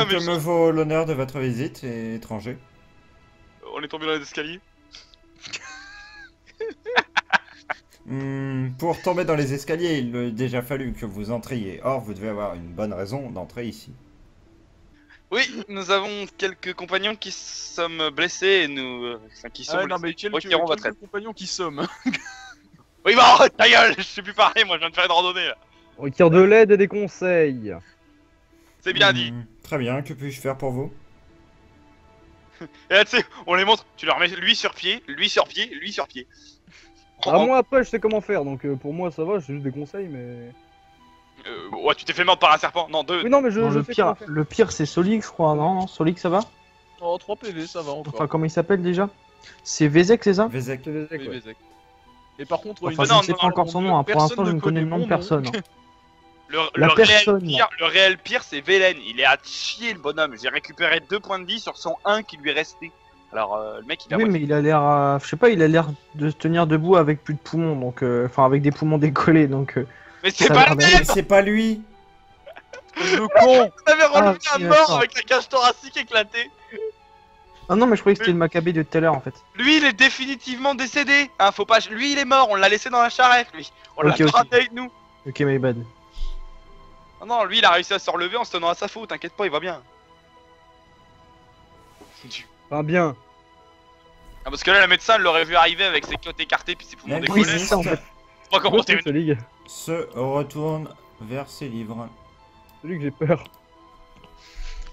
que mais me vaut l'honneur de votre visite, étranger? on est tombé dans les escaliers. Pour tomber dans les escaliers, il a déjà fallu que vous entriez. Or, vous devez avoir une bonne raison d'entrer ici. Oui, nous avons quelques compagnons qui sommes blessés et enfin, qui sont Ah non mais blessés. Retirons votre aide. compagnons qui sommes. Oui, bah, ta gueule, je sais plus parler, moi je viens de faire une randonnée là. On requiert de l'aide et des conseils. C'est bien dit. Très bien, que puis-je faire pour vous? Et là, tu sais, on les montre, tu leur mets lui sur pied, lui sur pied, lui sur pied. Ah, moi après je sais comment faire, donc pour moi ça va, c'est juste des conseils, mais... Ouais, tu t'es fait mordre par un serpent. Non, deux. Oui non mais Non, je le sais pire, comment faire. le pire c'est Solix, je crois. Non, non, Solix, ça va? Oh 3 PV ça va encore. Enfin, comment il s'appelle déjà? C'est Vezek, c'est ça? Vezek. C'est des Oui, ouais. Vézek. Et par contre, Enfin, je non, ne sais non, pas encore son nom, hein. Pour l'instant je ne connais le nom de personne. Hein. La personne, Le réel pire, c'est Velen. Il est à chier le bonhomme. J'ai récupéré 2 points de vie sur son 1 qui lui est resté. Alors, le mec, il a Oui, mais il a l'air, je sais pas, il a l'air de se tenir debout avec plus de poumons, donc, enfin, avec des poumons décollés, donc. Mais c'est ça pas va, le mais- même. C'est pas lui! le con. On avait relevé Ah, un ok, mort d'accord. avec la cage thoracique éclatée. Ah non, mais je croyais que c'était le Maccabée de tout à l'heure en fait. Lui, il est définitivement décédé. Hein, faut pas. Lui, il est mort. On l'a laissé dans la charrette, lui. On l'a Ok, ok. gratté avec nous. Ok, my bad. Non, non, lui, il a réussi à se relever en se tenant à sa faute. T'inquiète pas, il va bien. Enfin bien. Ah, parce que là, le médecin l'aurait vu arriver avec ses côtes écartées puis ses poumons La décollés. c'est ça, en fait. Pas comment t'es C'est ligue. Se retourne vers ses livres. C'est lui que j'ai peur.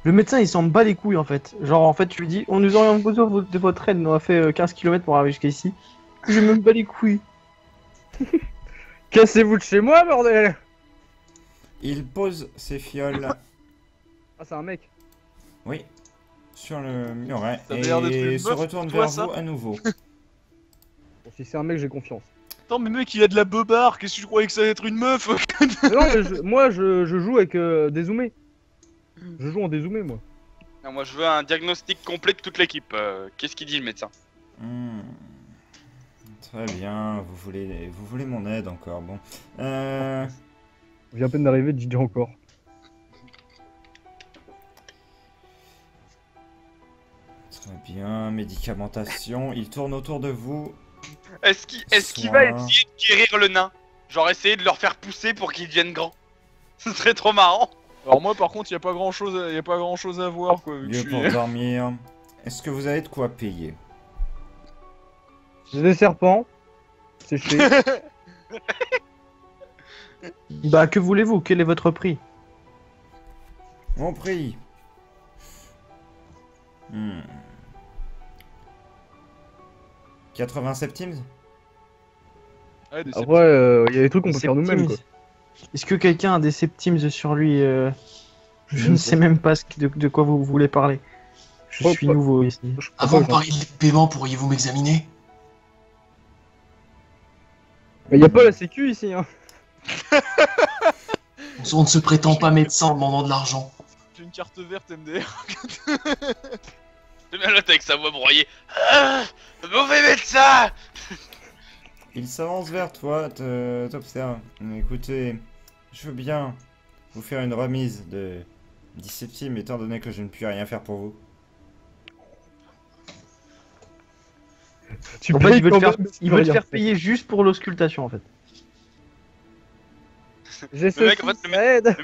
Le médecin il s'en bat les couilles en fait. Genre en fait tu lui dis on nous aurait besoin de votre aide, on a fait 15 km pour arriver jusqu'ici. Je me bats les couilles. Cassez-vous de chez moi bordel. Il pose ses fioles, Ah c'est un mec. oui, sur le muret Ça avait l'air d'être et une se meuf, retourne toi, vers ça vous à nouveau. Bon, si c'est un mec j'ai confiance. Attends mais mec il a de la beubare, qu'est-ce que tu croyais que ça allait être une meuf? Mais non mais moi je joue avec dézoomé. Je joue en dézoomé moi. Non, moi, je veux un diagnostic complet de toute l'équipe. Qu'est-ce qu'il dit, le médecin? Hmm. Très bien, vous voulez mon aide encore, bon. Je viens à peine d'arriver, DJ encore. Très bien, médicamentation, il tourne autour de vous. Est-ce qu'il Soin. va essayer de guérir le nain? Genre, essayer de leur faire pousser pour qu'ils deviennent grands. Ce serait trop marrant. Alors moi par contre y a pas grand chose à voir quoi. Vu que Lieu je pour suis... dormir. Est-ce que vous avez de quoi payer? J'ai des serpents. Séchés. Bah que voulez-vous? Quel est votre prix? Mon prix. 80 septimes? Ouais, des Après y a des trucs qu'on peut faire nous-mêmes quoi. Est-ce que quelqu'un a des septimes sur lui? Je ne sais même pas de quoi vous voulez parler. Je suis nouveau ici. Avant de parler de paiement, pourriez-vous m'examiner? Mais y a pas la sécu ici hein. On ne se prétend pas médecin en demandant de l'argent. J'ai une carte verte MDR. C'est bien l'autre avec sa voix broyée. Ah, mauvais médecin. Il s'avance vers toi, t'observe. Écoutez, je veux bien vous faire une remise de 10 septimes étant donné que je ne puis rien faire pour vous. Tu En fait, payes il veut quand te faire, même, il veut te rien faire faire. payer juste pour l'auscultation en fait. J'ai Le mec, ceci, en fait, ça aide.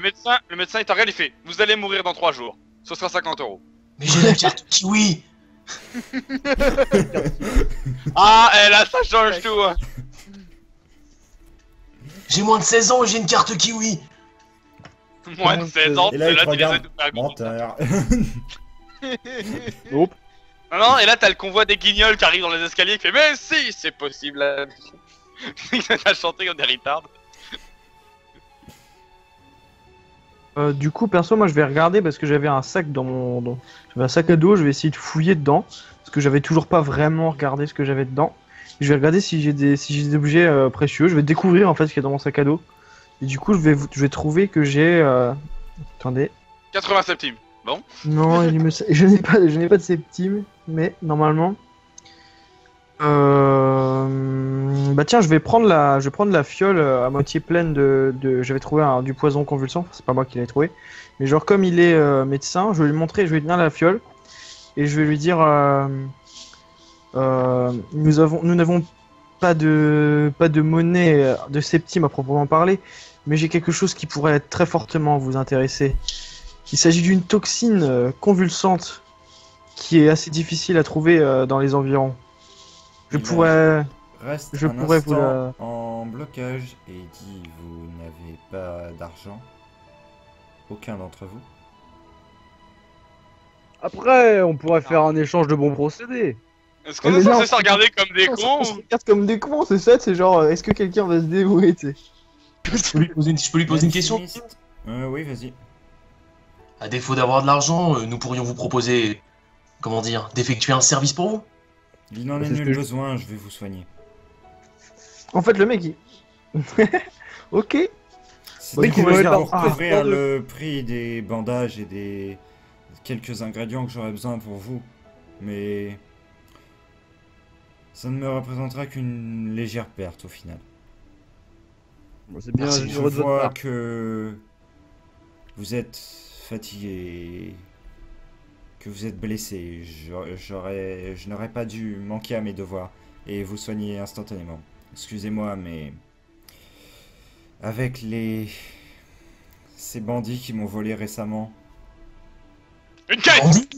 Le médecin, il te regarde, il fait: vous allez mourir dans 3 jours. Ce sera 50 €. Mais j'ai la carte kiwi! Ah, et là, ça change tout. Hein. J'ai moins de 16 ans et j'ai une carte kiwi! Moins de 16 ans, Et là, c'est il là te tu les as regarde. tout faire. Menteur. Nope. Non, non, et là, t'as le convoi des guignols qui arrive dans les escaliers qui fait: mais si, c'est possible. Là. Il a chanté comme des retards. Du coup, perso, moi je vais regarder parce que j'avais un sac j'avais un sac à dos, je vais essayer de fouiller dedans parce que j'avais toujours pas vraiment regardé ce que j'avais dedans. Et je vais regarder si j'ai des objets précieux, je vais découvrir en fait ce qu'il y a dans mon sac à dos. Et du coup, je vais trouver que j'ai attendez. 80 septimes. Bon. Non, je n'ai pas de septime, mais normalement Bah tiens, je vais prendre la fiole à moitié pleine j'avais trouvé du poison convulsant, c'est pas moi qui l'ai trouvé. Mais genre comme il est médecin, je vais lui montrer, je vais lui tenir la fiole et je vais lui dire nous n'avons pas de monnaie de septime à proprement parler, mais j'ai quelque chose qui pourrait très fortement vous intéresser. Il s'agit d'une toxine convulsante qui est assez difficile à trouver dans les environs. Je pourrais vous la... en blocage et dit vous n'avez pas d'argent. Aucun d'entre vous. Après, on pourrait faire un échange de bons procédés. Est-ce qu'on est censé se regarder comme des cons On se regarde comme des cons, c'est ça, c'est genre, est-ce que quelqu'un va se dévouer, tu sais. Je peux lui poser une question. Pessimiste. Oui, vas-y. À défaut d'avoir de l'argent, nous pourrions vous proposer, comment dire, d'effectuer un service pour vous. Il n'en est C'est ce nul que je- besoin, je vais vous soigner. En fait, le mec, il... Ok. C'est Oui, pour tu veux pour pas- couvrir Ah, le prix des bandages et des quelques ingrédients que j'aurais besoin pour vous. Mais ça ne me représentera qu'une légère perte au final. Bon, c'est bien Merci, Je généreux de votre vois part. que vous êtes fatigué, que vous êtes blessé. Je n'aurais pas dû manquer à mes devoirs et vous soigner instantanément. Excusez-moi, mais avec ces bandits qui m'ont volé récemment, Une caisse. Bandit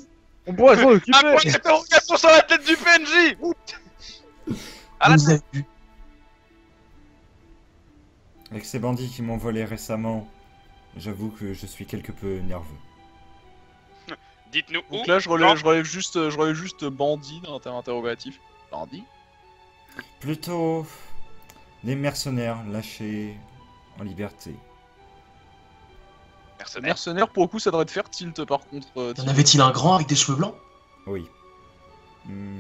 On pourrait s'en Un occuper. point d'interrogation sur la tête du PNJ. À la Vous avez vu. avec ces bandits qui m'ont volé récemment, j'avoue que je suis quelque peu nerveux. Dites-nous où. Donc là, je Non. relève juste bandit dans interrogatif. Bandit. Plutôt des mercenaires lâchés en liberté. Mercenaire. Mercenaire, pour le coup, ça devrait te faire tilt par contre. Y en Tilt. avait-il un grand avec des cheveux blancs? Oui.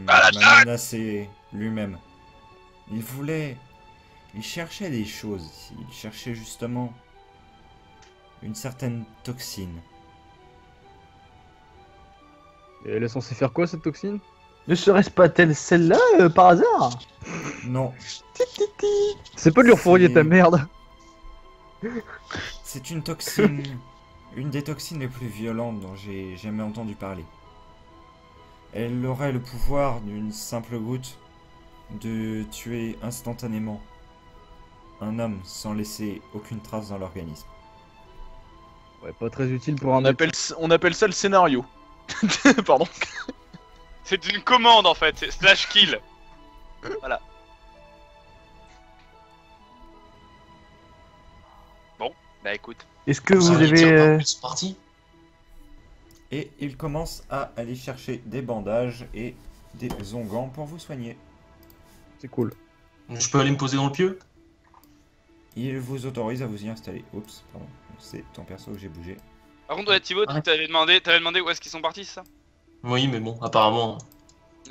Ah, Il m'a menacé lui-même. Il cherchait des choses ici. Il cherchait justement une certaine toxine. Et elle est censée faire quoi cette toxine? Ne serait-ce pas telle celle-là, par hasard? Non, C'est pas de lui refourrier ta merde. c'est une toxine. Une des toxines les plus violentes dont j'ai jamais entendu parler. Elle aurait le pouvoir d'une simple goutte de tuer instantanément un homme sans laisser aucune trace dans l'organisme. Ouais, pas très utile pour un On appelle ça le scénario. Pardon. C'est une commande en fait, c'est slash kill. Voilà. Bon, bah écoute. Est-ce que vous Ça avez... retire pas, ils sont partis. Et il commence à aller chercher des bandages et des onguents pour vous soigner. C'est cool. Je peux aller me poser dans le pieu? Il vous autorise à vous y installer. Oups, pardon, c'est ton perso que j'ai bougé. Par contre, ouais, Thibaut, Arrête. t'avais demandé où est-ce qu'ils sont partis, c'est ça? Oui, mais bon, apparemment.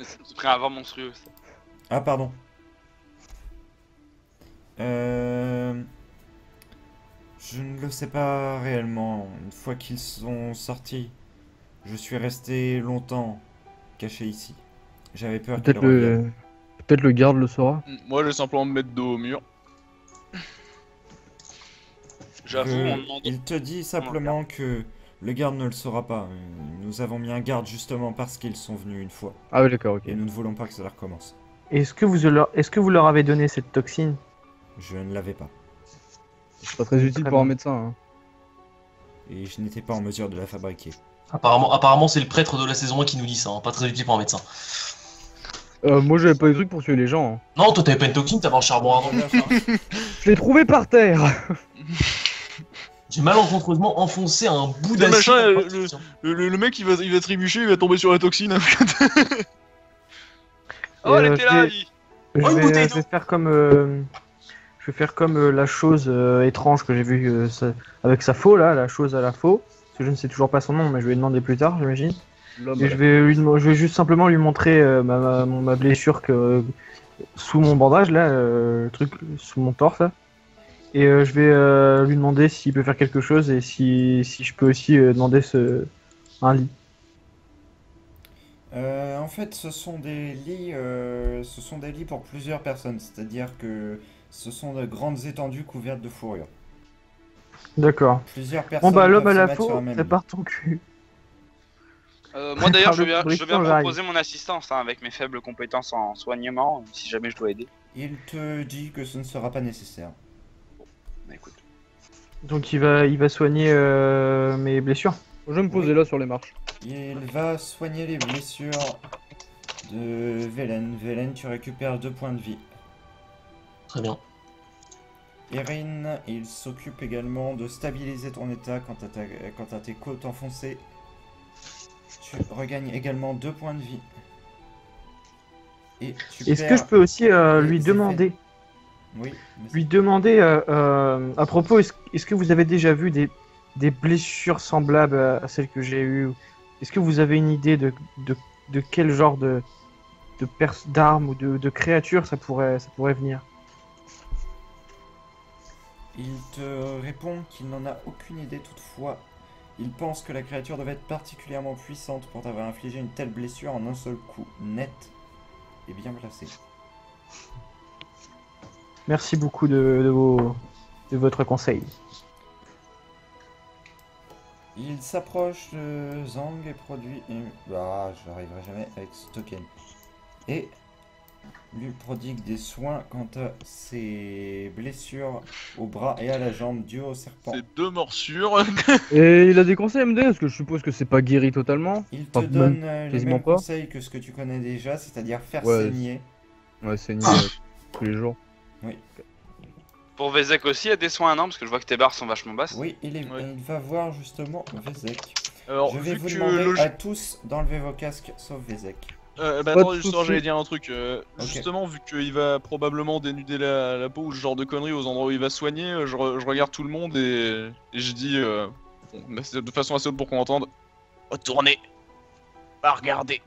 C'est pris un vent monstrueux. Ça. Ah, pardon. Je ne le sais pas réellement. Une fois qu'ils sont sortis, je suis resté longtemps caché ici. J'avais peur qu'ils Peut-être reviennent. le garde le saura. Moi, je vais simplement me mettre dos au mur. J'avoue, on demande. Il te dit simplement que le garde ne le saura pas. Nous avons mis un garde justement parce qu'ils sont venus une fois. Ah oui, d'accord, ok. Et nous ne voulons pas que ça recommence. Est-ce que vous leur avez donné cette toxine? Je ne l'avais pas. C'est pas très utile Très pour un bien. médecin. Hein. Et je n'étais pas en mesure de la fabriquer. Apparemment c'est le prêtre de la saison 1 qui nous dit ça, hein, pas très utile pour un médecin. Moi j'avais pas des trucs pour tuer les gens. Hein. Non, toi t'avais pas une toxine, t'avais un charbon ardent. Je l'ai trouvé par terre. J'ai malencontreusement enfoncé un bout Le d'acier. machin, dans ma toxine. Le mec, il va trébucher, il va tomber sur la toxine. Oh, elle Euh, était là, j'ai- Ali. Oh, une bouteille Je vais faire comme, la chose étrange que j'ai vue avec sa faux là, la chose à la faux. Parce que je ne sais toujours pas son nom, mais je vais lui demander plus tard, j'imagine. L'homme. Et je vais juste simplement lui montrer ma blessure sous mon bandage là, le truc sous mon torse. Là. Et je vais lui demander s'il peut faire quelque chose et si je peux aussi demander un lit. En fait, ce sont des lits pour plusieurs personnes, c'est-à-dire que ce sont de grandes étendues couvertes de fourrure. D'accord. Plusieurs Bon personnes bah l'homme peuvent à se la mettre sur un faux, même lit. prépare ton cul. Moi d'ailleurs, Prépare le je viens bricole, j'arrive. proposer mon assistance hein, avec mes faibles compétences en soignement, si jamais je dois aider. Il te dit que ce ne sera pas nécessaire. Bah, écoute. Donc il va soigner mes blessures. Je vais me poser Oui. là sur les marches. Il va soigner les blessures de Velen. Velen, tu récupères 2 points de vie. Très bien. Erin, il s'occupe également de stabiliser ton état quant à tes côtes enfoncées. Tu regagnes également 2 points de vie. Et tu Est-ce que perds je peux aussi les lui effets. demander, Oui, mais lui demander à propos, est-ce que vous avez déjà vu des blessures semblables à celles que j'ai eues? Est-ce que vous avez une idée de quel genre d'armes ou de créatures ça pourrait venir? il te répond qu'il n'en a aucune idée toutefois. Il pense que la créature devait être particulièrement puissante pour t'avoir infligé une telle blessure en un seul coup, net et bien placé. Merci beaucoup de votre conseil. Il s'approche de Zhang et produit... Ah, je n'arriverai jamais avec ce token. Et lui prodigue des soins quant à ses blessures au bras et à la jambe dues au serpent. C'est 2 morsures. Et il a des conseils à me donner, parce que je suppose que c'est pas guéri totalement. Il te Enfin, donne même les quasiment mêmes pas. conseils que ce que tu connais déjà, c'est-à-dire faire Ouais. saigner. Ouais, c'est tous les jours. Pour Vezek aussi, il y a des soins, non? Parce que je vois que tes barres sont vachement basses. Oui, il va voir justement Vezek. Alors, Je vais vu vous que demander à tous d'enlever vos casques, sauf Vezek. bah Pas attends, de justement, soucis. j'allais dire un truc. Justement, vu qu'il va probablement dénuder la peau ou ce genre de conneries aux endroits où il va soigner, je regarde tout le monde et je dis, bon, bah, c'est de façon assez haute pour qu'on entende, retournez, pas regarder.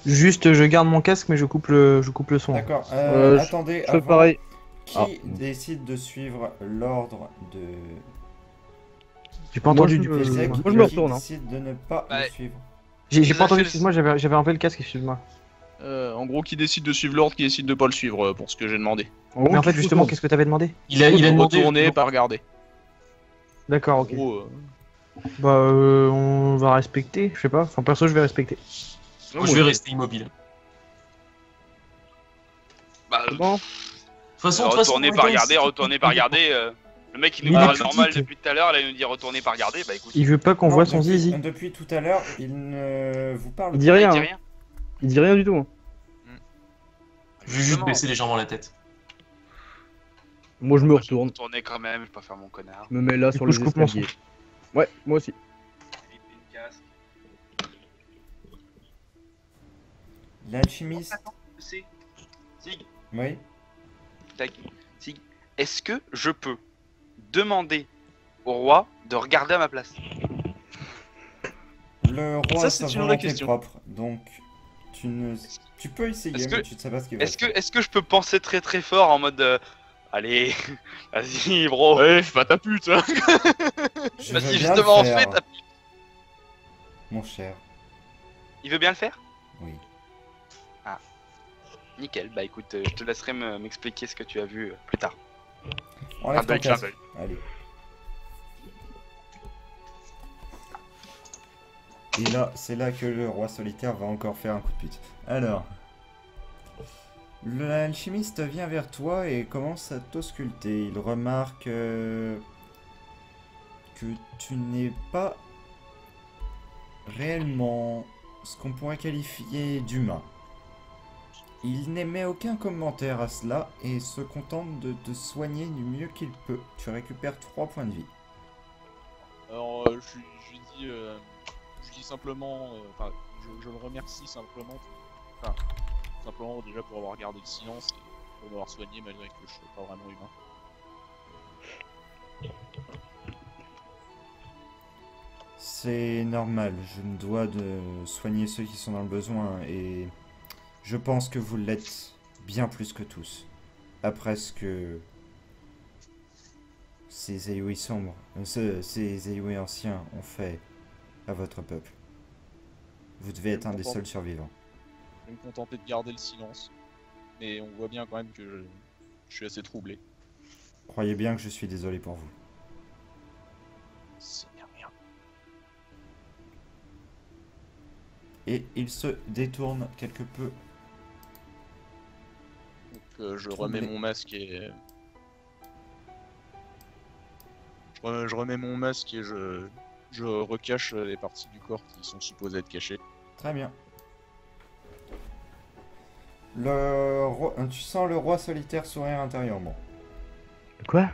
Juste, je garde mon casque, mais je coupe le son. D'accord, Je attendez, fais avant, pareil. qui Ah. décide de suivre l'ordre de J'ai pas Moi, entendu je du me- coup. Vezek excuse-moi. Moi, je me et qui retourne, hein. décide de ne pas Ouais. le suivre? J'ai Ça pas entendu, fait- excuse-moi, j'avais enlevé le casque, excuse-moi. En gros, qui décide de suivre l'ordre, qui décide de pas le suivre, pour ce que j'ai demandé. En gros, Mais en fait, qu'il faut justement, tourner. qu'est-ce que t'avais demandé? Il a demandé. Retourner, pas regarder. D'accord, En ok. gros, Bah, on va respecter, je sais pas. Enfin, perso, je vais respecter. Moi, je vais rester immobile. De Bah, C'est bon. toute façon, retourner, on pas va regarder, essayer- retourner, pas regarder. Le mec il nous Il est parle critique. normal depuis tout à l'heure, là il nous dit retourner, pas regarder, bah écoute. Il veut pas qu'on Non, voit son depuis- zizi. Depuis tout à l'heure, il ne vous parle Il dit pas. rien. Il dit hein. rien. Il dit rien du tout. hein. Je vais juste Justement. baisser légèrement la tête. Moi, je me Moi, je vais retourne. retourner quand même, je vais pas faire mon connard. Je me mets là Du sur coup, les je coupe mon escaliers. Ouais, moi aussi. L'alchimiste. C'est. Sig, Oui. tac, Sig, est-ce que je peux demander au roi de regarder à ma place? Le roi Ça, a c'est sa une vraie volonté question. propre, donc tu peux essayer, Est-ce que- mais tu ne sais pas ce qu'il va faire. Est-ce que je peux penser très très fort en mode allez, vas-y bro. ouais, fais pas ta pute, hein. Je Parce veux que bien justement en le faire, fait, mon cher. il veut bien le faire? Oui. Nickel, bah écoute, je te laisserai m'expliquer ce que tu as vu plus tard. Enlève ton d'œil, clin casque. Allez. Et là, c'est là que le roi solitaire va encore faire un coup de pute. Alors, l'alchimiste vient vers toi et commence à t'ausculter. Il remarque que tu n'es pas réellement ce qu'on pourrait qualifier d'humain. Il n'émet aucun commentaire à cela et se contente de te soigner du mieux qu'il peut. Tu récupères 3 points de vie. Alors, je dis simplement, enfin, je le remercie simplement, enfin, simplement déjà pour avoir gardé le silence et pour m'avoir soigné malgré que je sois pas vraiment humain. C'est normal, je me dois de soigner ceux qui sont dans le besoin et je pense que vous l'êtes bien plus que tous. Après ce que ces Aïouis sombres, ces Aïouis anciens ont fait à votre peuple. Vous devez être un des seuls survivants. Je vais me contenter de garder le silence. Mais on voit bien quand même que je suis assez troublé. Croyez bien que je suis désolé pour vous. C'est rien. Et il se détourne quelque peu. Donc je remets mon masque et... Je remets mon masque et je recache les parties du corps qui sont supposées être cachées. Très bien. Tu sens le roi solitaire sourire intérieurement. Quoi?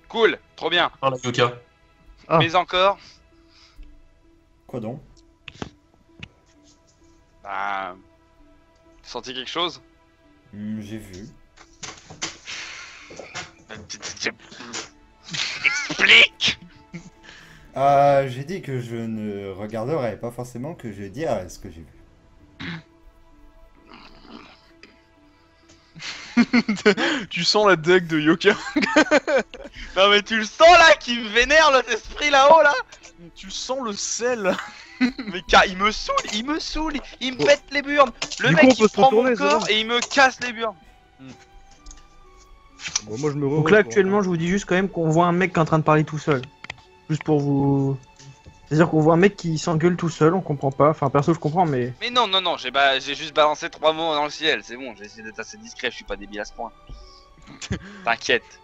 Cool, trop bien. Par la Yoka. Ah. Mais encore, Quoi donc? bah... T'as senti quelque chose? J'ai vu. Explique. J'ai dit que je ne regarderai, pas forcément que je dirai ce que j'ai vu. Tu sens la deck de Yoka. Non mais tu le sens là, qui me vénère l'autre esprit là-haut là. Tu sens le sel. Mais car il me saoule, il me pète les burnes. Le Du mec coup, on il peut se prend mon retourner, ça corps va et il me casse les burnes. Bon, moi je me Donc là, actuellement, je vous dis juste quand même qu'on voit un mec qui est en train de parler tout seul. Juste pour vous... C'est-à-dire qu'on voit un mec qui s'engueule tout seul, on comprend pas. Enfin, perso, je comprends, mais... Mais non, j'ai juste balancé 3 mots dans le ciel, c'est bon, j'ai essayé d'être assez discret, je suis pas débile à ce point. T'inquiète,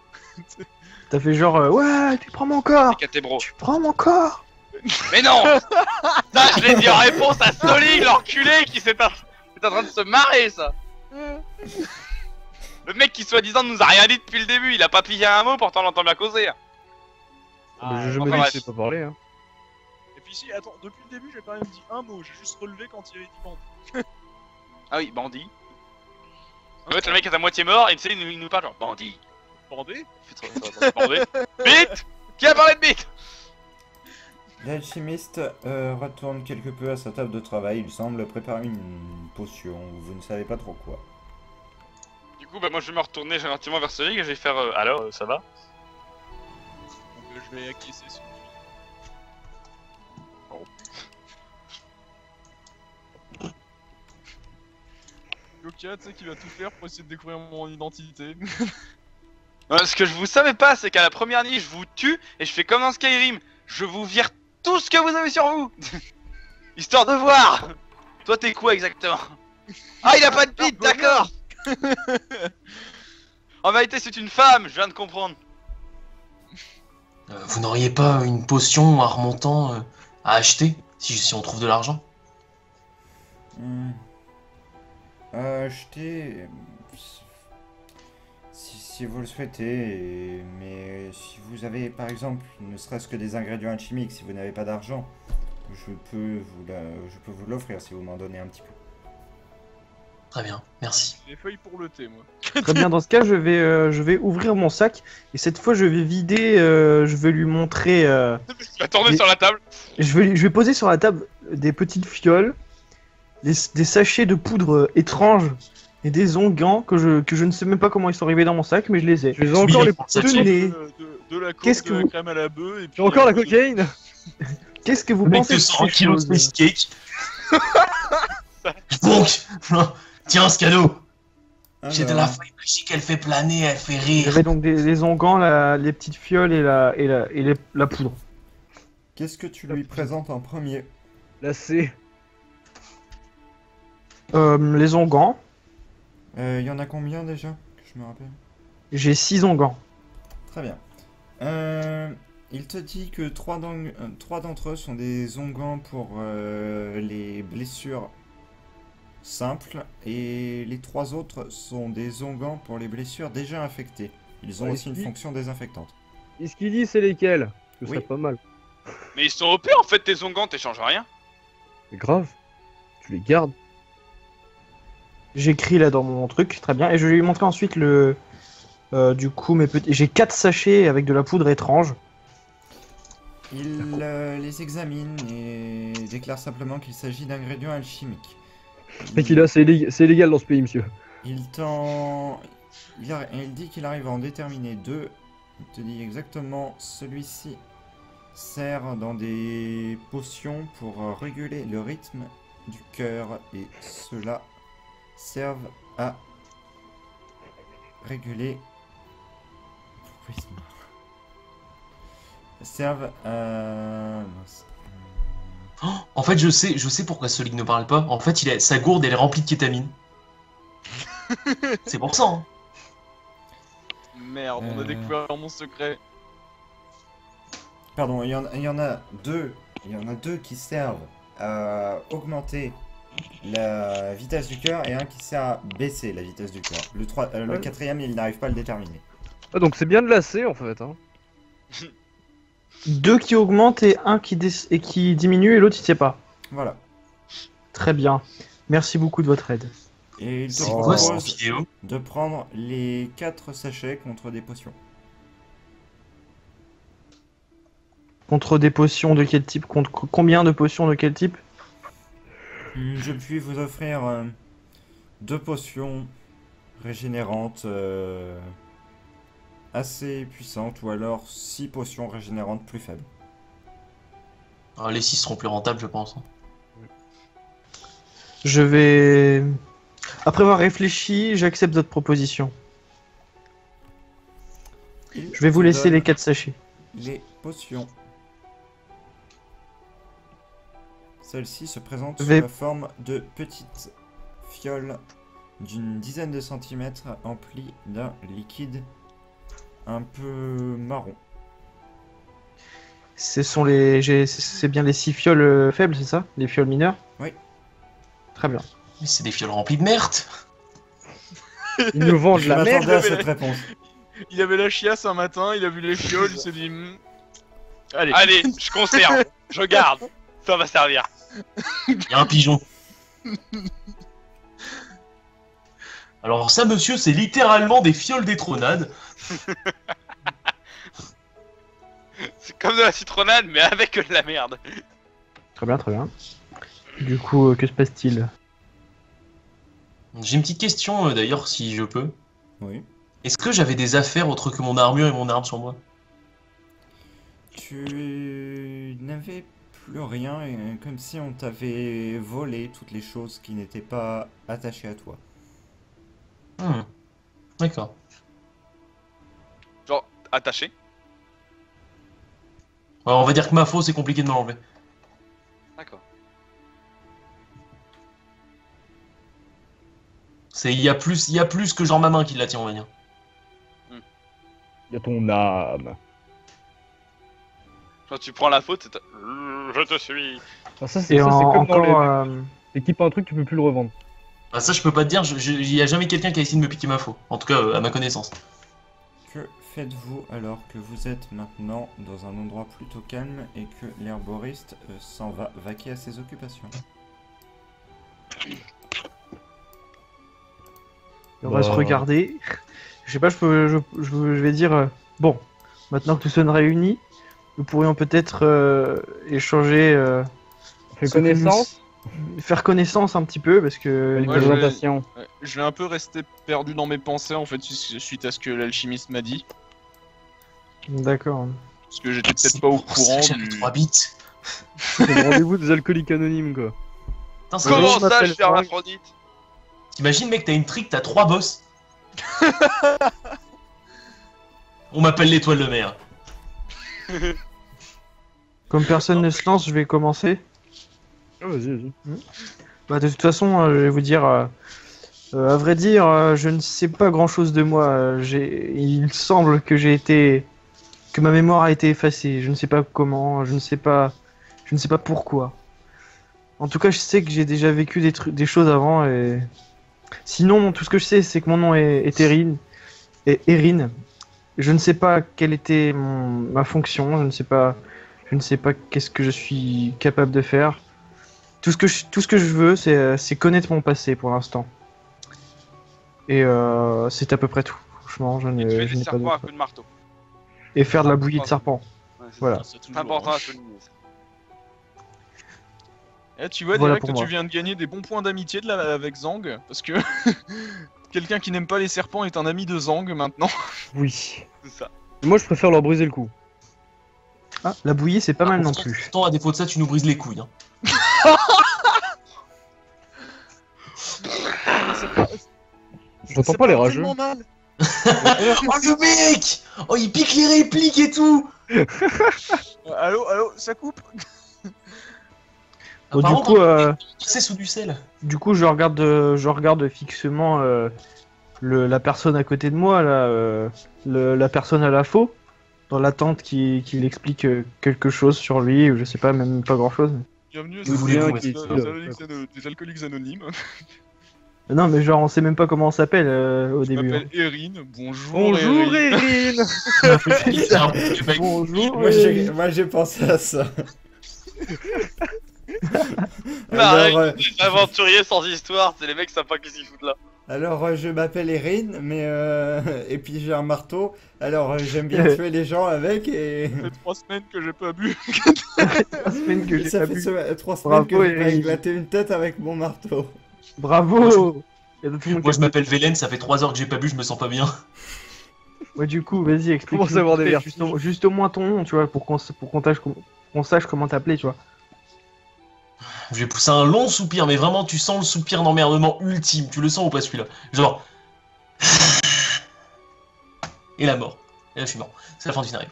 T'as fait genre, ouais, tu prends mon corps. c'est bro. Tu prends mon corps. Mais non. Ça, je l'ai dit en réponse à Solig, l'enculé qui s'est en train de se marrer, ça. Le mec qui soi-disant nous a rien dit depuis le début, il a pas pillé un mot, pourtant on l'entend bien causer. J'ai jamais enfin, dit bref. que c'est pas parlé, hein. Et puis si, attends, depuis le début j'ai pas même dit un mot, j'ai juste relevé quand il avait dit bandit. Ah oui, bandit. En fait, le mec est à moitié mort et tu sais, il nous parle genre bandit. Bandit. Il fait trop bandit. Bite. Qui a parlé de bite? L'alchimiste retourne quelque peu à sa table de travail. Il semble préparer une potion. Vous ne savez pas trop quoi. Du coup, bah moi je vais me retourner gentiment vers Solig et je vais faire alors, ça va? Donc je vais acquiescer sur Yoka, tu sais qui va tout faire pour essayer de découvrir mon identité. Ce que je vous savais pas, c'est qu'à la première nuit, je vous tue et je fais comme dans Skyrim. Je vous vire tout ce que vous avez sur vous. Histoire de voir. Toi, t'es quoi exactement? Ah, il a pas de bite, d'accord. En vérité, c'est une femme, je viens de comprendre. Vous n'auriez pas une potion à remontant à acheter si on trouve de l'argent? Acheter... Si vous le souhaitez, mais si vous avez par exemple ne serait-ce que des ingrédients alchimiques, si vous n'avez pas d'argent, je peux vous l'offrir si vous m'en donnez un petit peu. Très bien, merci. J'ai des feuilles pour le thé, moi. Très bien, dans ce cas, je vais ouvrir mon sac. Et cette fois, je vais vider, je vais lui montrer... Tu vas tourner sur la table. je vais poser sur la table des petites fioles, des sachets de poudre étranges et des onguents que je ne sais même pas comment ils sont arrivés dans mon sac, mais je les ai. Je les ai encore les Tenez. De la coke, Qu'est-ce que de la vous- crème à la bœuf et puis... J'ai encore la cocaïne. Qu'est-ce que vous Le mec pensez te de sort un ces kilo de choses space cake. Donc, tiens ce cadeau. J'ai de la feuille magique, elle fait planer, elle fait rire. J'avais donc des onguents, les petites fioles et la poudre. Qu'est-ce que tu lui présentes en premier? Là c'est... Les onguents, Il y en a combien déjà? Que je me rappelle. j'ai 6 onguents. Très bien. Il te dit que 3 d'entre eux sont des onguents pour les blessures simples et les 3 autres sont des onguents pour les blessures déjà infectées. Ils ont Ouais, aussi une il- fonction désinfectante. Et ce qu'il dit c'est lesquels? Ce Oui. serait pas mal. Mais ils sont OP en fait, tes onguents, t'échanges rien. Mais grave. Tu les gardes. J'écris là dans mon truc, très bien. Et je vais lui montrer ensuite du coup, mes petits. J'ai 4 sachets avec de la poudre étrange. Il les examine et déclare simplement qu'il s'agit d'ingrédients alchimiques. Mais qu'il a, c'est illégal dans ce pays, monsieur. Il dit qu'il arrive à en déterminer 2. Il te dit exactement celui-ci sert dans des potions pour réguler le rythme du cœur et cela servent à réguler. Servent à. Mince. Oh, en fait, je sais pourquoi Solid ne parle pas. En fait, sa gourde, elle est remplie de kétamine. C'est pour ça, hein. Merde, on a découvert mon secret. Pardon, il y en a deux. Il y en a deux qui servent à augmenter la vitesse du cœur et un qui sert à baisser la vitesse du cœur. Le quatrième, il n'arrive pas à le déterminer. Ah, donc c'est bien de lasser en fait. Hein. 2 qui augmentent et un qui diminue et l'autre il sait pas. Voilà. Très bien. Merci beaucoup de votre aide. Et il te C'est quoi cette propose vidéo? de prendre les 4 sachets contre des potions. Contre des potions de quel type? Contre combien de potions de quel type? Je puis vous offrir 2 potions régénérantes assez puissantes ou alors 6 potions régénérantes plus faibles. Ah, les 6 seront plus rentables, je pense. Je vais... Après avoir réfléchi, j'accepte votre proposition. Je vais vous laisser les 4 sachets. Les potions. Celle-ci se présente sous vais- la forme de petites fioles d'une dizaine de centimètres emplies d'un liquide un peu marron. C'est bien les 6 fioles faibles, c'est ça? Les fioles mineures? Oui. Très bien. Mais c'est des fioles remplies de merde. Ils nous vendent Je la merde. m'attendais à cette réponse. Il avait la chiasse un matin, il a vu les fioles, il s'est dit... Allez. Allez, je conserve, je garde. Ça va servir. Il y a un pigeon. Alors ça, monsieur, c'est littéralement des fioles d'étronade. C'est comme de la citronnade, mais avec de la merde. Très bien, très bien. Du coup, que se passe-t-il? J'ai une petite question, d'ailleurs, si je peux. Oui. Est-ce que j'avais des affaires autres que mon armure et mon arme sur moi? Tu n'avais plus rien, comme si on t'avait volé toutes les choses qui n'étaient pas attachées à toi. D'accord. Genre, attaché. Alors, on va dire que ma faux, c'est compliqué de me l'enlever. D'accord. Il y a plus que genre ma main qui la tient, on va dire. Il y a ton âme. Quand tu prends la faute, c'est... Je te suis. Ah, ça, c'est Et comme dans encore... les... T'équipes un truc, tu peux plus le revendre. Ah, ça, je peux pas te dire, il y a jamais quelqu'un qui a essayé de me piquer ma faux. En tout cas, à ma connaissance. Que faites-vous alors que vous êtes maintenant dans un endroit plutôt calme et que l'herboriste s'en va vaquer à ses occupations? On va se regarder. Je sais pas, je vais dire... bon, maintenant que nous sommes réunis, nous pourrions peut-être échanger... Fais ce que connaissance. faire connaissance un petit peu, parce que... Une Ouais, je vais- présentation. Ouais, je vais un peu rester perdu dans mes pensées en fait suite à ce que l'alchimiste m'a dit. D'accord. Parce que j'étais peut-être pas au Pour ça courant que j'avais du... 3 bits. C'est le rendez-vous des alcooliques anonymes, quoi. Putain, ça Comment je ça, m'appelle je suis hermaphrodite? T'imagines, mec, t'as une trick, t'as 3 boss. On m'appelle l'étoile de mer. Comme personne ne se lance, je vais commencer. Ah, vas-y, vas-y. Bah, de toute façon, je vais vous dire... à vrai dire, je ne sais pas grand-chose de moi. Il semble que j'ai été... que ma mémoire a été effacée. Je ne sais pas comment, je ne sais pas pourquoi. En tout cas, je sais que j'ai déjà vécu des choses avant et... Sinon, tout ce que je sais, c'est que mon nom est Erin. Et Erin. Je ne sais pas quelle était ma fonction, je ne sais pas qu'est-ce que je suis capable de faire. Tout ce que je veux, c'est connaître mon passé pour l'instant. Et c'est à peu près tout. Franchement, je Et tu fais n'ai des pas serpents à d'autre. coups de marteau. Et faire de la bouillie de serpent. Ouais, c'est Voilà. Ah, c'est ça. toujours, C'est important hein. à souligner. Eh, tu vois Voilà direct pour que tu moi. viens de gagner des bons points d'amitié avec Zang, parce que quelqu'un qui n'aime pas les serpents est un ami de Zang maintenant. Oui. C'est ça. Moi, je préfère leur briser le cou. Ah, la bouillie, c'est pas mal non Pourtant- plus. Pourtant, à défaut de ça, tu nous brises les couilles. Hein. J'entends pas les rageux. tellement mal. Oh le mec! Oh il pique les répliques et tout! Allô, ça coupe? Bon, du Apparemment, coup, c'est sous du sel. du coup, je regarde fixement la personne à côté de moi, là, la personne à la faux, dans l'attente qu'il explique quelque chose sur lui, ou je sais pas, même pas grand chose. Bienvenue à Vous voulez des vous des alcooliques anonymes. Non, mais genre, on sait même pas comment on s'appelle au Je début. m'appelle Erin. Bonjour. Bonjour Erin. Erin. C'est un petit mec. Bonjour. Moi j'ai pensé à ça. Pareil, alors, des aventuriers sans histoire, c'est les mecs savent pas qu'est-ce qu'ils foutent là. je m'appelle Erin, mais et puis j'ai un marteau. Alors j'aime bien tuer les gens avec et Ça fait 3 semaines que j'ai pas bu. 3 semaines que j'ai ça pas fait bu. 3 semaines Bravo, que j'ai pas Erin. éclaté une tête avec mon marteau. Bravo. Il y a tout le monde Moi qui je m'appelle Velen, ça fait 3 heures que j'ai pas bu, je me sens pas bien. Ouais, du coup, vas-y, explique. Commence à avoir des vertiges. Juste au moins ton nom, tu vois, pour qu'on sache comment t'appeler, tu vois. Je vais pousser un long soupir, mais vraiment tu sens le soupir d'emmerdement ultime, tu le sens ou pas celui-là? Genre... Et la mort. Et là je suis mort. C'est la fin du scénario.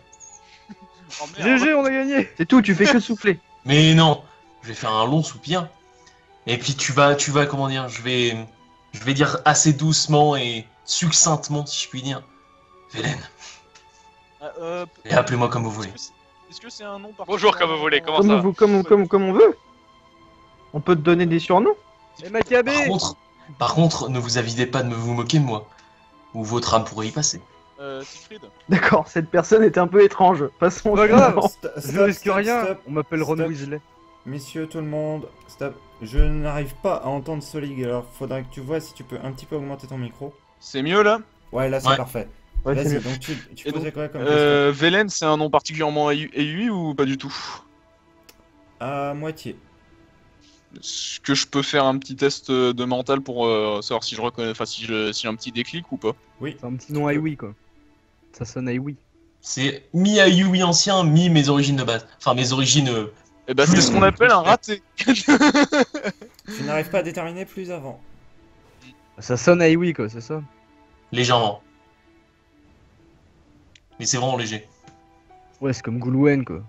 Oh, merde. GG, on a gagné. C'est tout, tu fais que souffler. Mais non, je vais faire un long soupir. Et puis tu vas, comment dire, je vais dire assez doucement et succinctement, si je puis dire. Velen, et appelez-moi comme vous voulez. Est-ce que c'est un nom Bonjour, comme vous voulez, comment ça va Comme on veut. On peut te donner des surnoms. Et Macabé. Par contre, ne vous avisez pas de vous moquer de moi. Ou votre âme pourrait y passer. Siegfried. D'accord, cette personne est un peu étrange. Passons. Pas grave. Stop, Je ne risque stop, rien. stop. On m'appelle Ron Stop. Weasley. Messieurs, tout le monde, stop. Je n'arrive pas à entendre Solig, alors faudra que tu vois si tu peux un petit peu augmenter ton micro. C'est mieux là. Ouais, là c'est Ouais. parfait. Ouais, c'est Vas-y, mieux. donc tu Et posais donc, quoi comme question Velen, c'est un nom particulièrement aigu ou pas du tout? À moitié. Est-ce que je peux faire un petit test de mental pour savoir si je reconnais, enfin si j'ai un petit déclic ou pas? C'est un petit nom Aiwi quoi. Ça sonne Aiwi. C'est mi-Ayui ancien, mi mes origines de base. Enfin mes origines... Eh ben c'est ce qu'on appelle un raté. Tu n'arrives pas à déterminer plus avant. Ça sonne Aiwi quoi, c'est ça. légèrement. Mais c'est vraiment léger. Ouais, c'est comme Goulouen quoi.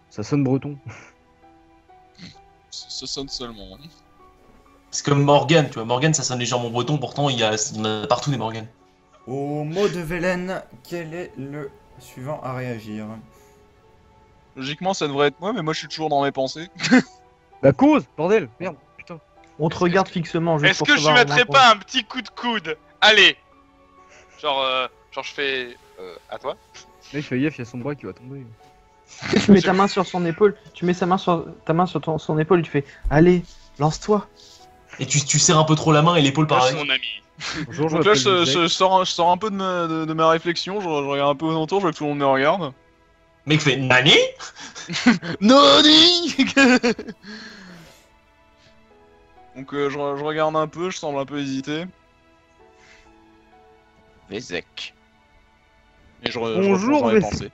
Ça sonne breton. Ça sonne seulement. Hein. C'est comme Morgan, tu vois. Morgan, ça sonne légèrement breton, pourtant il y en a partout des Morgan. Au mot de Velen, quel est le suivant à réagir? Logiquement, ça devrait être moi, mais moi je suis toujours dans mes pensées. La cause, bordel, merde, putain. On te regarde fixement juste Est-ce pour que je savoir mettrais au moins pas un petit coup de coude? Allez. Genre je fais à toi. Mec, fais gaffe, il y a son bras qui va tomber. Tu mets ta main sur son épaule, tu mets ta main sur son épaule et tu fais allez, lance-toi. Et tu serres un peu trop la main et l'épaule Moi, je pareil. suis mon ami. Bonjour, Donc là, m'appelle je sors un peu de ma réflexion, je regarde un peu aux alentours, je vois que tout le monde me regarde. Mec fait Nani? Nani. Donc je regarde un peu, je semble un peu hésiter. Vézek. Et je Bonjour, j'aurais Vézek. pensé.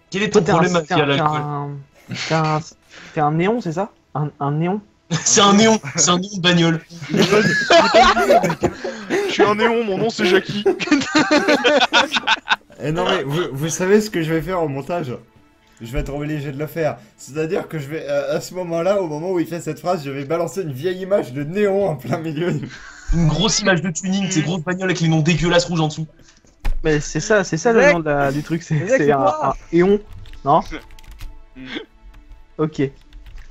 Quel est ton problème T'es avec l'alcool? t'es un néon, c'est ça un néon. C'est un néon de bagnole. Je suis un néon, mon nom c'est Jackie. Eh non mais vous savez ce que je vais faire au montage? Je vais être obligé de le faire. C'est-à-dire que je vais, à ce moment-là, au moment où il fait cette phrase, je vais balancer une vieille image de néon en plein milieu. Une grosse image de tuning, ces grosses bagnoles avec les noms dégueulasses rouges en dessous. Mais c'est ça le Mec nom du truc, c'est Mec, c'est un quoi éon, non? Mm. Ok.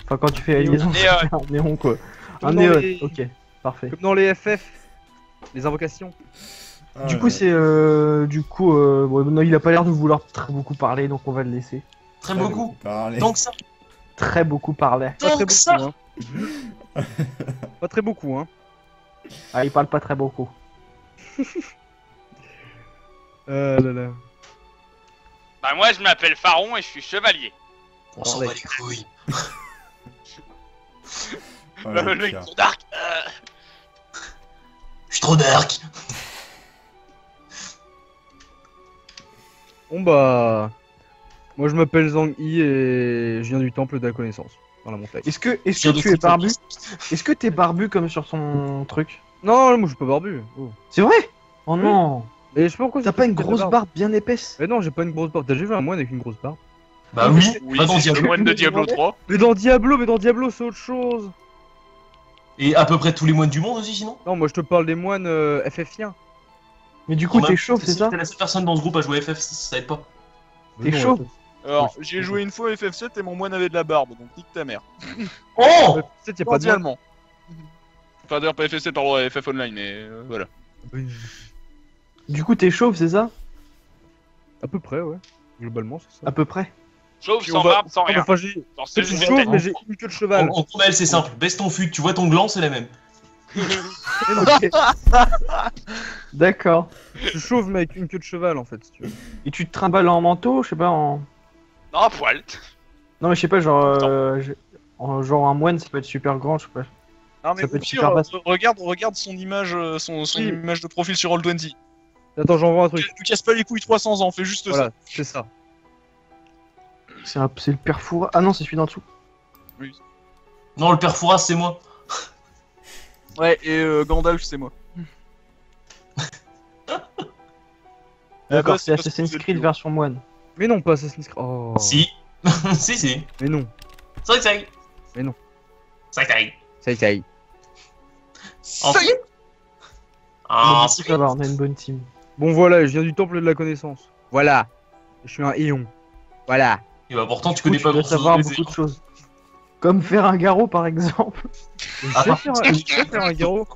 Enfin quand tu fais la liaison, c'est Néon. un néon quoi. Comme Un dans néon, les- ok, parfait. Comme dans les FF, les invocations. Du coup c'est bon, non, il a pas l'air de vouloir très beaucoup parler donc on va le laisser. Très beaucoup. Parler. Tant que ça. Très beaucoup parler. Pas très Tant que ça. beaucoup, hein. Pas très beaucoup, hein. Ah il parle pas très beaucoup. Là là. Bah moi je m'appelle Pharaon et je suis chevalier. On s'en bat les couilles. Oh, Le le mec pire. trop dark. Je suis trop dark. Bon bah... Moi je m'appelle Zhang Yi et je viens du temple de la connaissance, dans la montagne. Est-ce que Je viens de tu es comprendre. barbu? Est-ce que t'es barbu comme sur son truc? Non, moi je suis pas barbu. Oh. C'est vrai? Oh non. Et je sais pas pourquoi T'as j'ai pas une de grosse barbe bien épaisse? Mais non, j'ai pas une grosse barbe. T'as déjà vu un moine avec une grosse barbe? Bah oui, Oui, va dans c'est le Diablo. moine de Diablo 3. Mais dans Diablo, c'est autre chose. Et à peu près tous les moines du monde aussi, sinon. Non, moi je te parle des moines FF1. Mais du coup, Quand t'es même, chauve, c'est ça? T'es la seule personne dans ce groupe à jouer FF, ça aide pas. T'es Non, chaud? Alors, Oui, j'ai joué une fois FF7 et mon moine avait de la barbe, donc nique ta mère. Oh FF7, y a pas de moine. Cordialement. Enfin, d'ailleurs, pas FF7, pardon, FF Online, mais voilà. Du coup, t'es chauve, c'est ça? À peu près, ouais. Globalement, c'est ça. À peu près. Chauve, Puis sans on va- barbe, sans Ah, mais rien. enfin, j'ai. Genre, c'est Je suis juste chauve, tête. mais j'ai une queue de cheval. En tournelle, c'est simple. Baisse ton fut, tu vois ton gland, c'est la même. Ok. D'accord. Je suis chauve, mais avec une queue de cheval en fait, si tu veux. Et tu te trimbales en manteau, je sais pas, en... Non, à poil. Non, mais je sais pas, genre... genre un moine, ça peut être super grand, je sais pas. Non, mais Ça peut au être pire, super basse. regarde son image, son Oui. image de profil sur Roll20. Attends, j'envoie un truc. Tu casses pas les couilles 300 ans, fais juste Voilà, c'est ça. C'est le père Foura. Ah non, c'est celui d'en dessous. Non, le père Fouras, c'est moi. ça. Ouais, et Gandalf, c'est moi. D'accord, bah, c'est c'est parce que Assassin's vous êtes Creed plus haut. version moine. Mais non, pas Assassin's Creed. Oh. Si. Si, si. Mais non. C'est vrai que ça y est. Mais non. C'est vrai que ça y est. Ça y est. Ça y est. Ah, C'est pas grave, on a une bonne team. Bon voilà, je viens du temple de la connaissance. Voilà. Je suis un Éon. Voilà. Et bah pourtant, tu Du coup, connais pas dois grand chose. savoir beaucoup de choses. Comme faire un garrot, par exemple. Je Ah, sais faire un garrot.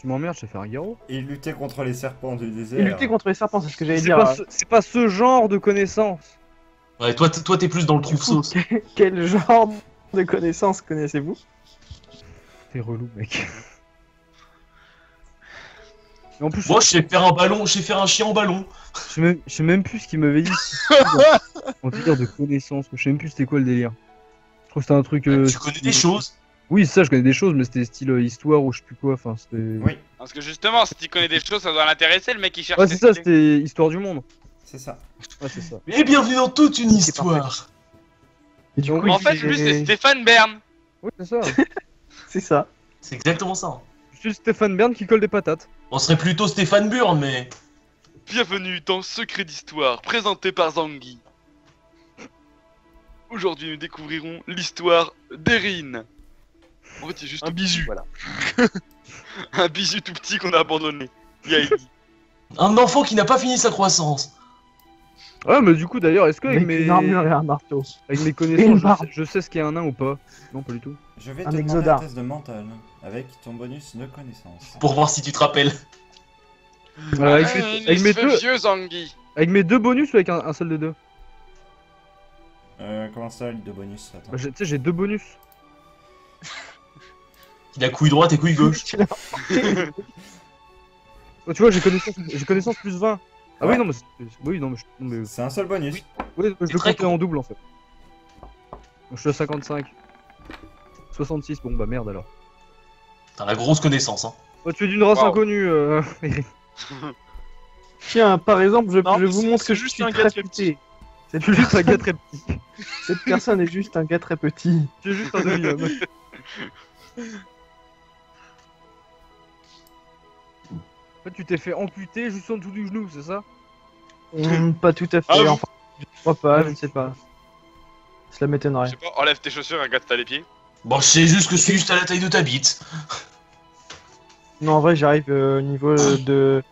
Tu m'emmerdes, je sais faire un garrot. Et lutter contre les serpents du désert. Et lutter contre les serpents, c'est ce que j'allais C'est dire. pas ce genre de connaissance. Ouais, toi, t'es plus dans le Du coup, trouve-sauce. quel genre de connaissances connaissez-vous? T'es relou, mec. Mais en plus, Moi, je sais faire un ballon, je sais faire un chien en ballon. je sais même plus ce qu'il m'avait dit. En délire de connaissances. Je sais même plus c'était quoi le délire. Je crois que c'était un truc. Tu connais des choses. Oui, ça, je connais des choses, mais c'était style histoire ou je sais plus quoi. Enfin, c'était. Oui, Parce que justement, si tu connais des choses, ça doit l'intéresser, le mec qui cherche. Ouais, ses c'est ça, idées. c'était histoire du monde. c'est ça. Ouais, c'est ça. Et bienvenue dans toute une histoire. Et du Donc, coup, En il fait, fait- lui, c'est Stéphane Bern. Oui, c'est ça. c'est ça. C'est exactement ça. Je suis Stéphane Bern qui colle des patates. On serait plutôt Stéphane Burn, mais. Bienvenue dans Secret d'Histoire, présenté par Zangui. Aujourd'hui, nous découvrirons l'histoire d'Erin. En fait, c'est juste Un bisu. Voilà. Un bisu tout petit qu'on a abandonné. Yahi. Un enfant qui n'a pas fini sa croissance. Ouais, mais du coup, d'ailleurs, est-ce que avec Avec mes... une armure et un marteau. avec mes Et une connaissances, barbe. je sais ce qu'est un nain ou pas? Non, pas du tout. Je vais Un te demander exodar. un test de mental avec ton bonus de connaissance. Pour voir si tu te rappelles. Avec, Ah, mes... il avec, mes se fait deux... vieux, Zangui. avec mes deux bonus ou avec un seul des deux? Comment ça, le de bonus? Attends. Bah, tu sais, j'ai deux bonus. Il a couille droite et couille gauche. Oh, tu vois, j'ai connaissance plus 20. Ah Ouais. oui, non, mais... Oui, non, mais... non, mais... C'est un seul bonus. Oui, je le très comptais en double, en fait. Donc, je suis à 55. 66, bon, bah merde, alors. T'as la grosse connaissance, hein. Oh, tu es d'une race Wow. inconnue, Tiens, par exemple, je Non, mais vous c'est- montre c'est que je juste suis un très gars très futé. Cette, Tu es juste un gars très petit. cette personne est juste un gars très petit. Tu es juste un demi-homme. En fait, tu t'es fait amputer juste en dessous du genou, c'est ça? Pas tout à fait, Ah, vous- enfin, je crois pas, je ne sais pas. Cela Je m'étonnerait. sais pas, enlève tes chaussures et regarde t'as les pieds. Bon, je sais juste que je suis juste à la taille de ta bite. Non, en vrai, j'arrive au niveau de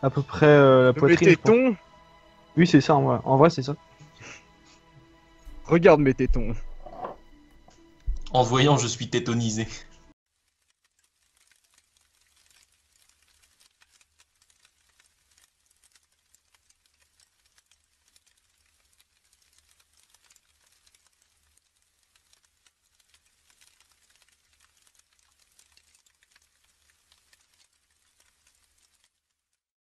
à peu près la Le poitrine. je pense. tétons. Oui, c'est ça, en vrai, c'est ça. Regarde mes tétons. En te voyant, je suis tétonisé.